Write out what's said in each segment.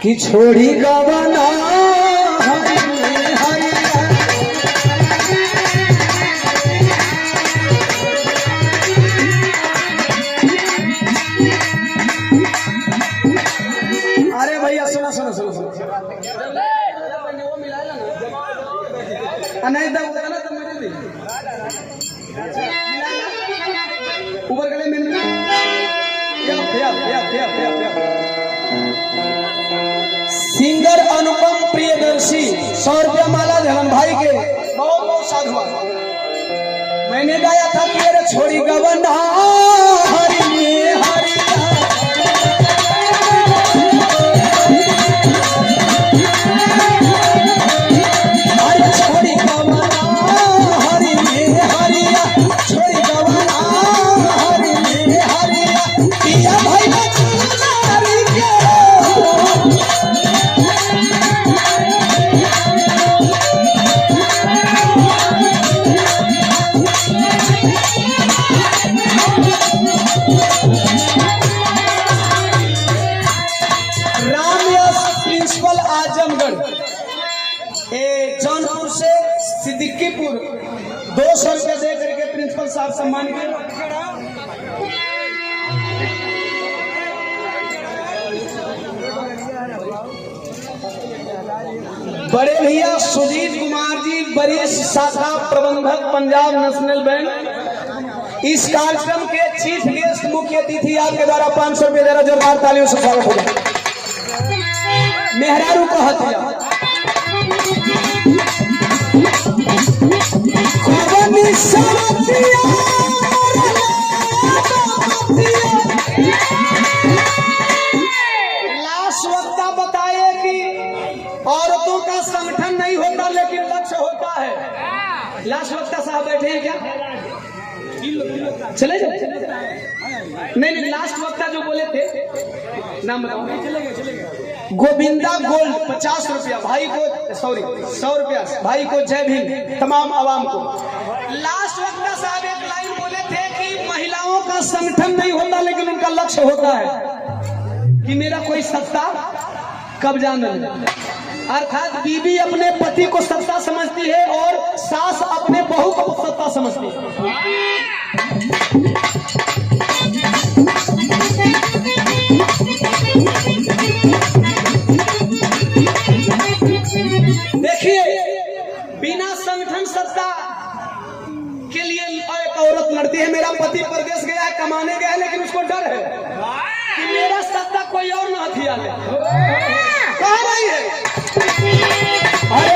कि छोड़ी गवना अरे भैया सुनो सुनो सुनो सुनो नहीं दब ना तो मेरे नहीं ऊपर गले में सिंगर अनुपम प्रियदर्शी 100 रुपया माला धरम भाई के बहुत बहुत साधुवाद। मैंने गाया था कि अरे छोड़ी गवना हरि हरि जौनपुर से सिद्दीकीपुर 200 रुपया दे करके प्रिंसिपल साहब सम्मान किए। बड़े भैया सुजीत कुमार जी वरिष्ठ शाखा प्रबंधक पंजाब नेशनल बैंक इस कार्यक्रम के चीफ गेस्ट मुख्य अतिथि आपके द्वारा 500 रुपये दे रहा। जोरदार तालियों से स्वागत हो जाए। मेहरारू का हथिया लास्ट वक्ता बताए कि औरतों का संगठन नहीं होता लेकिन लक्ष्य होता है। लास्ट वक्ता साहब बैठे हैं क्या? चले जाए नहीं लास्ट वक्ता जो बोले थे नाम बताओ। गोविंदा गोल्ड 50 रुपया भाई को 100 रुपया भाई को जय भीम तमाम आवाम को। लास्ट वक्ता साहब एक लाइन बोले थे कि महिलाओं का संगठन नहीं होता लेकिन उनका लक्ष्य होता है कि मेरा कोई सत्ता कब्जा न ले। अर्थात बीवी अपने पति को सत्ता समझती है और सास अपने बहू को सत्ता समझती है। देखिए बिना संगठन सत्ता के लिए एक औरत लड़ती है। मेरा पति प्रदेश गया है कमाने गया है लेकिन उसको डर है कि मेरा सत्ता कोई और ना हथिया ले। कहाँ रही है? अरे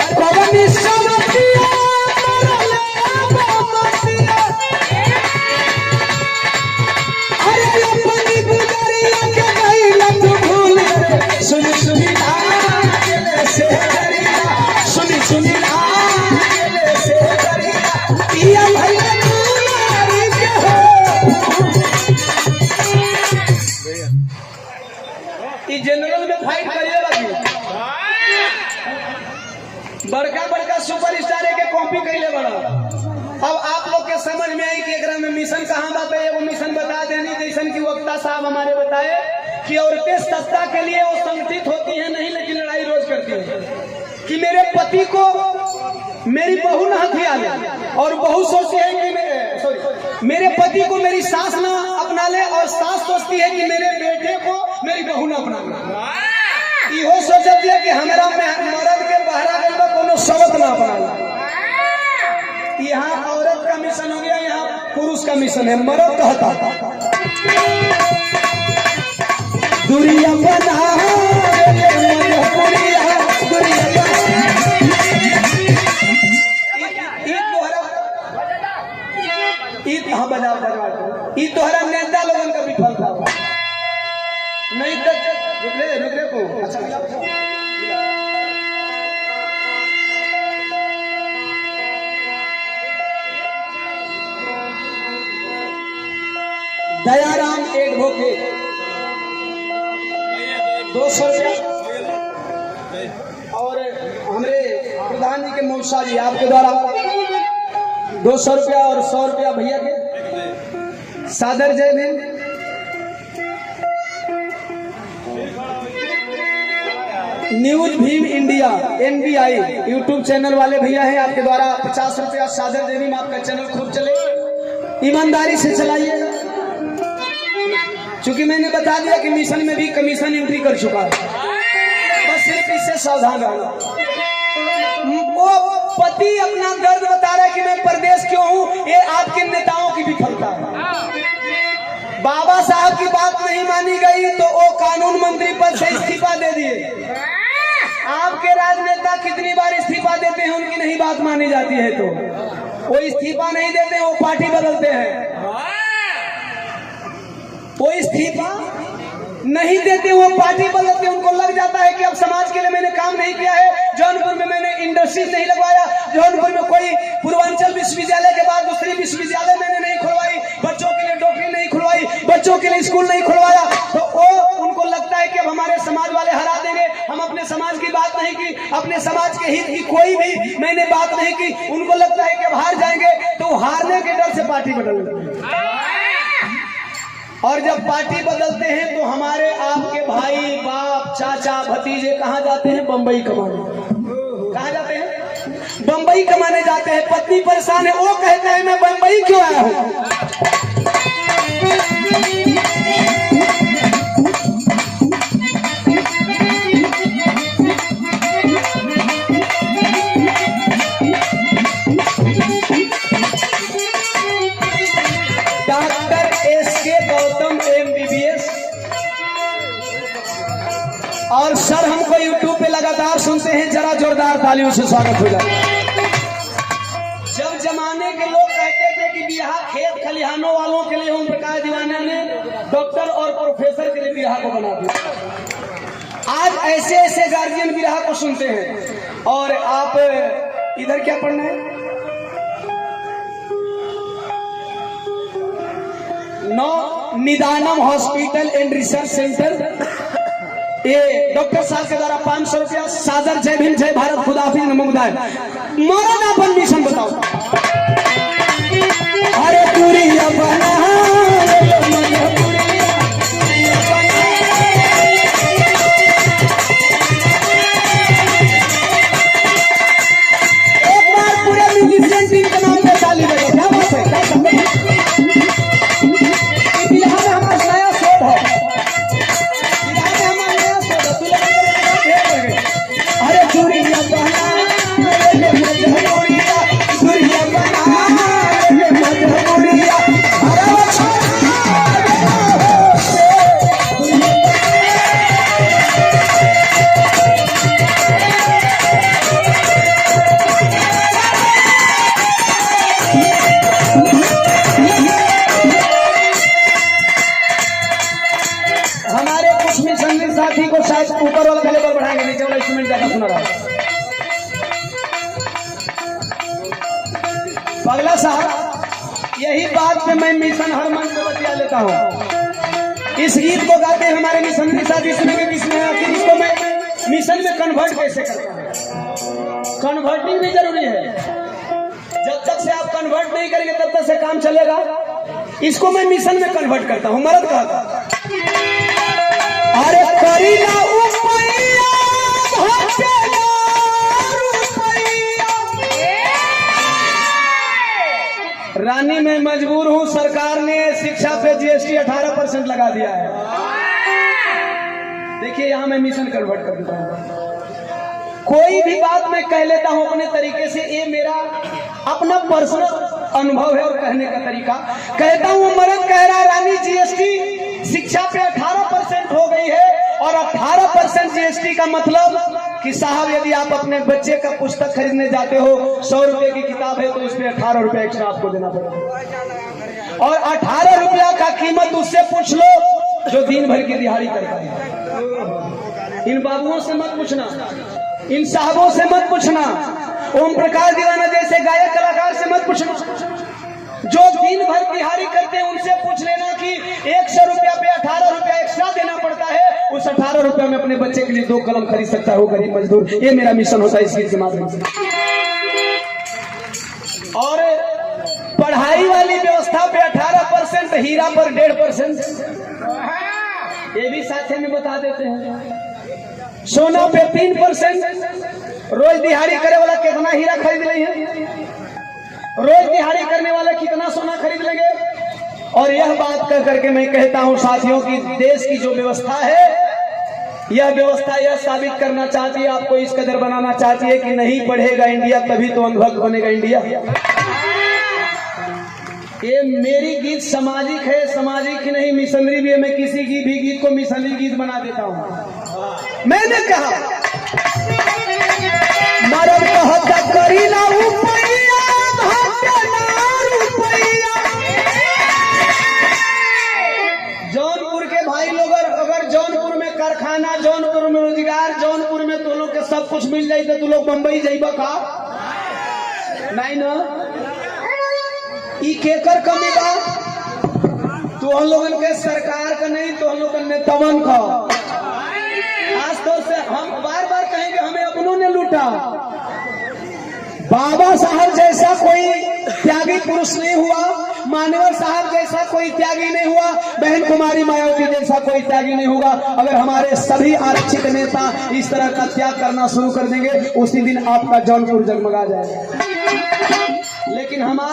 सुनी सुनी सुनी सुनी जनरल में फाइट करिए बड़का बड़का सुपरस्टार के कॉपी कैले बड़ा। अब आप लोग के समझ में आई कि एकरा में मिशन कहाँ बात है। वो मिशन बता देनी जैसन की वक्ता साहब हमारे बताए कि औरतें सत्ता के लिए वो संगठित होती हैं नहीं लेकिन लड़ाई रोज करती हैं कि मेरे पति को मेरी बहू न हथिया ले और बहू सोचती है कि मेरे पति को मेरी सास ना अपना ले और सास सोचती है कि मेरे बेटे को मेरी बहू न अपना ले। इहो सोचती है कि हमारा मर्द के बहरा गई कोनो शब्द ना अपना ले। यहाँ औरत का मिशन हो गया, यहाँ पुरुष का मिशन है। मर्द कहता दुनिया बना हाँ बजा तोहरा नेता लोगन का विफलता नहीं तो रुक रे को अच्छा दयाराम एडवोकेट 200 रुपया और हमारे प्रधान जी के मौसा जी आपके द्वारा 200 रुपया और 100 रुपया भैया के सादर जय Bhim. News Bhim India NBI YouTube channel वाले भैया हैं, आपके द्वारा 50 रुपया सादर देवी में आपका चैनल खूब चले, ईमानदारी से चलाइए। चूंकि मैंने बता दिया कि मिशन में भी कमीशन एंट्री कर चुका है, बस सिर्फ इससे सावधान रहना। वो पति अपना दर्द बता रहा है कि मैं परदेश क्यों हूं, ये आपके नेताओं की विफलता है। बाबा साहब की बात नहीं मानी गई तो वो कानून मंत्री पद से इस्तीफा दे दिए। आपके राजनेता कितनी बार इस्तीफा देते हैं, उनकी नहीं बात मानी जाती है तो वो इस्तीफा नहीं देते, वो पार्टी बदलते हैं। वो इस्तीफा नहीं देते, वो पार्टी बदलते हैं। उनको लग जाता है कि अब समाज के लिए मैंने काम नहीं किया है, जौनपुर में मैंने इंडस्ट्रीज नहीं लगवाया, जौनपुर में कोई पूर्वांचल विश्वविद्यालय के बाद दूसरी विश्वविद्यालय मैंने नहीं खुलवाई, बच्चों के लिए डॉक्टरी नहीं खुलवाई, बच्चों के लिए स्कूल नहीं खुलवाया, तो वो उनको लगता है कि अब हमारे समाज वाले हरा देंगे। हम अपने समाज की बात नहीं की, अपने समाज के हित की कोई भी मैंने बात नहीं की। उनको लगता है कि अब हार जाएंगे, तो हारने के डर से पार्टी बदल देते हैं। और जब पार्टी बदलते हैं तो हमारे आपके भाई, बाप, चाचा, भतीजे कहाँ जाते हैं? बंबई कमाने। कहाँ जाते हैं? बंबई कमाने जाते हैं। पत्नी परेशान है, वो कहता है मैं बंबई क्यों आया हूँ। और सर हमको यूट्यूब पे लगातार सुनते हैं, जरा जोरदार तालियों से स्वागत हो जाए। जब जमाने के लोग कहते थे कि बियाह खेत खलिहानों वालों के लिए, ओम प्रकाश दीवाना ने डॉक्टर और प्रोफेसर के लिए बियाह को बना दिया। आज ऐसे ऐसे गार्जियन बियाह को सुनते हैं। और आप इधर क्या पढ़ना है? निदानम हॉस्पिटल एंड रिसर्च सेंटर, ये डॉक्टर साहब के द्वारा 500 रुपया सादर। जय भीम, जय भारत, खुदाफिज, नमो बुद्धाय। मौलाना अपन मिशन बताओ। अरे पूरी एक बार पूरे म्यूजिशियन टीम के नाम पे ताली बजाओ। क्या बात है, क्या बात है। बिहार में हमारा नया शोध है, साथी को शायद ऊपर वाला लेवल बढ़ाएंगे, नीचे वाला इंस्ट्रूमेंट ज्यादा सुना रहा है। पगला साहब, यही बात पे मैं मिशन हर मंच में बतिया लेता हूँ। इस गीत को गाते हैं हमारे मिशन के साथ, इसमें भी किसमें आखिर इसको मैं मिशन में कन्वर्ट कैसे करता हूँ। कन्वर्टिंग भी जरूरी है। जब तक से आप कन्वर्ट नहीं करेंगे तब तक से काम चलेगा। इसको मैं मिशन में कन्वर्ट करता हूँ। मरद कहा था, अरे करीना रानी मैं मजबूर हूँ, सरकार ने शिक्षा पे GST 18% लगा दिया है। देखिए यहाँ मैं मिशन कन्वर्ट कर देता हूँ। कोई भी बात मैं कह लेता हूँ अपने तरीके से, ये मेरा अपना पर्सनल अनुभव है और कहने का तरीका। कहता हूँ मर्द कह रहा रानी GST शिक्षा पे 18% हो गई है, और 18% GST का मतलब कि साहब यदि आप अपने बच्चे का पुस्तक खरीदने जाते हो, 100 रुपए की किताब है तो उस पर 18 रुपए एक्स्ट्रा आपको देना पड़ेगा। और 18 रुपया का कीमत उससे पूछ लो जो दिन भर की दिहाड़ी करता है। इन बाबुओं से मत पूछना, इन साहबों से मत पूछना, ओम प्रकाश दीवाना जैसे गायक कलाकार से मत पूछना। जो दिन भर दिहाड़ी करते हैं उनसे पूछ लेना कि 100 रुपया पे 18 रुपया एक्स्ट्रा देना पड़ता है। उस 18 रुपया में अपने बच्चे के लिए 2 कलम खरीद सकता है वो गरीब मजदूर। ये मेरा मिशन होता है इस गीत के माध्यम से। और पढ़ाई वाली व्यवस्था पे 18%, हीरा पर 1.5%, ये भी साथ में बता देते हैं। सोना पे 3%। रोज दिहाड़ी करे वाला कितना हीरा खरीद रही है, रोज दिहाड़ी करने वाले कितना सोना खरीद लेंगे। और यह बात कर करके मैं कहता हूं साथियों की देश की जो व्यवस्था है, यह व्यवस्था यह साबित करना चाहती है, आपको इस कदर बनाना चाहती है कि नहीं पढ़ेगा इंडिया तभी तो अंधभक्त बनेगा इंडिया। ये मेरी गीत सामाजिक है, सामाजिक ही नहीं मिशनरी भी है। मैं किसी की भी गीत को मिशनरी गीत बना देता हूं। मैंने कहा मरद कहता करी ना रुपैया, जौनपुर के भाई लोग अगर जौनपुर में कारखाना, जौनपुर में रोजगार, जौनपुर में तो लोग के सब कुछ मिल जाए तो लोग मुंबई जाइबा का नहीं ना। ई केकर कमी बा? तो हम लोगन के सरकार का नहीं, तो हम लोगन ने तमन का। खास तौर से हम बार बार कहेंगे हमें अपनों ने लूटा। बाबा साहब जैसा कोई त्यागी पुरुष नहीं हुआ, मानवर साहब जैसा कोई त्यागी नहीं हुआ, बहन कुमारी मायावती जैसा कोई त्यागी नहीं होगा। अगर हमारे सभी आरक्षित नेता इस तरह का त्याग करना शुरू कर देंगे, उसी दिन आपका जौनपुर जगमगा जाएगा। लेकिन हमारे